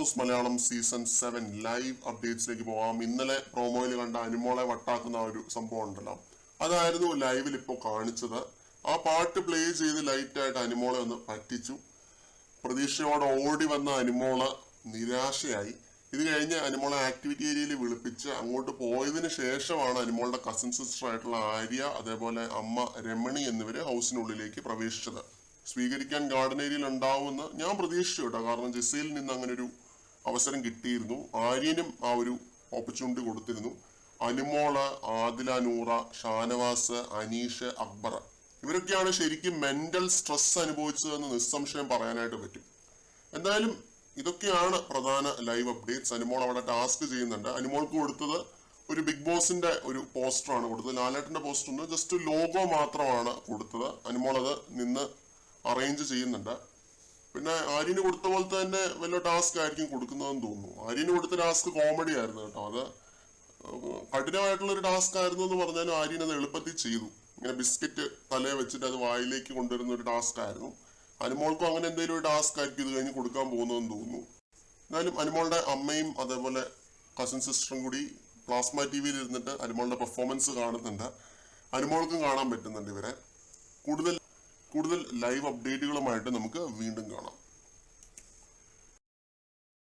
Boss Malayalam season 7 live അപ്ഡേറ്റ്സിലേക്ക് പോവാം. ഇന്നലെ പ്രോമോയിൽ കണ്ട അനുമോളെ വട്ടാക്കുന്ന ഒരു സംഭവം ഉണ്ടല്ലോ, അതായിരുന്നു ലൈവിൽ ഇപ്പോൾ കാണിച്ചത്. ആ പാട്ട് പ്ലേ ചെയ്ത് ലൈറ്റായിട്ട് അനുമോളെ ഒന്ന് പറ്റിച്ചു. പ്രതീക്ഷയോടെ ഓടി വന്ന അനുമോള് നിരാശയായി. ഇത് കഴിഞ്ഞ് അനുമോളെ ആക്ടിവിറ്റി ഏരിയയിൽ വിളിപ്പിച്ച് അങ്ങോട്ട് പോയതിനു ശേഷമാണ് അനുമോളുടെ കസിൻ സിസ്റ്റർ ആയിട്ടുള്ള ആര്യ, അതേപോലെ അമ്മ രമണി എന്നിവര് ഹൗസിനുള്ളിലേക്ക് പ്രവേശിച്ചത്. സ്വീകരിക്കാൻ ഗാർഡൻ ഏരിയയിൽ ഉണ്ടാവുമെന്ന് ഞാൻ പ്രതീക്ഷിച്ചു കേട്ടോ, കാരണം ജെസ്സിയിൽ നിന്ന് അങ്ങനെ ഒരു അവസരം കിട്ടിയിരുന്നു. ആര്യനും ആ ഒരു ഓപ്പർച്യൂണിറ്റി കൊടുത്തിരുന്നു. അനുമോള്, ആദില നൂറ, ഷാനവാസ്, അനീഷ്, അക്ബർ ഇവരൊക്കെയാണ് ശരിക്കും മെന്റൽ സ്ട്രെസ് അനുഭവിച്ചതെന്ന് നിസ്സംശയം പറയാനായിട്ട് പറ്റും. എന്തായാലും ഇതൊക്കെയാണ് പ്രധാന ലൈവ് അപ്ഡേറ്റ്സ്. അനുമോൾ അവിടെ ടാസ്ക് ചെയ്യുന്നുണ്ട്. അനുമോൾക്ക് കൊടുത്തത് ഒരു ബിഗ് ബോസിന്റെ ഒരു പോസ്റ്ററാണ് കൊടുത്തത്. ലാലേട്ടന്റെ പോസ്റ്റർ ഒന്ന് ജസ്റ്റ് ലോഗോ മാത്രമാണ് കൊടുത്തത്. അനുമോൾ അത് നിന്ന് അറേഞ്ച് ചെയ്യുന്നുണ്ട്. പിന്നെ ആര്യന് കൊടുത്ത പോലത്തെ തന്നെ വല്ല ടാസ്ക് ആയിരിക്കും കൊടുക്കുന്നതെന്ന് തോന്നുന്നു. ആര്യന് കൊടുത്ത ടാസ്ക് കോമഡി ആയിരുന്നു കേട്ടോ. അത് കഠിനമായിട്ടുള്ള ഒരു ടാസ്ക് ആയിരുന്നു എന്ന് പറഞ്ഞാലും ആര്യൻ അത് എളുപ്പത്തിൽ ചെയ്തു. ഇങ്ങനെ ബിസ്ക്കറ്റ് തലയെ വെച്ചിട്ട് അത് വായിലേക്ക് കൊണ്ടുവരുന്ന ഒരു ടാസ്ക് ആയിരുന്നു. അനുമോൾക്കും അങ്ങനെ എന്തെങ്കിലും ഒരു ടാസ്ക് ആയിരിക്കും ഇത് കഴിഞ്ഞ് കൊടുക്കാൻ പോകുന്നതെന്ന് തോന്നുന്നു. എന്നാലും അനുമോളുടെ അമ്മയും അതേപോലെ കസിൻ സിസ്റ്ററും കൂടി പ്ലാസ്മ ടിവിയിൽ ഇരുന്നിട്ട് അനുമോളുടെ പെർഫോമൻസ് കാണുന്നുണ്ട്. അനുമോൾക്കും കാണാൻ പറ്റുന്നുണ്ട് ഇവരെ. കൂടുതൽ ലൈവ് അപ്ഡേറ്റുകളുമായിട്ട് നമുക്ക് വീണ്ടും കാണാം.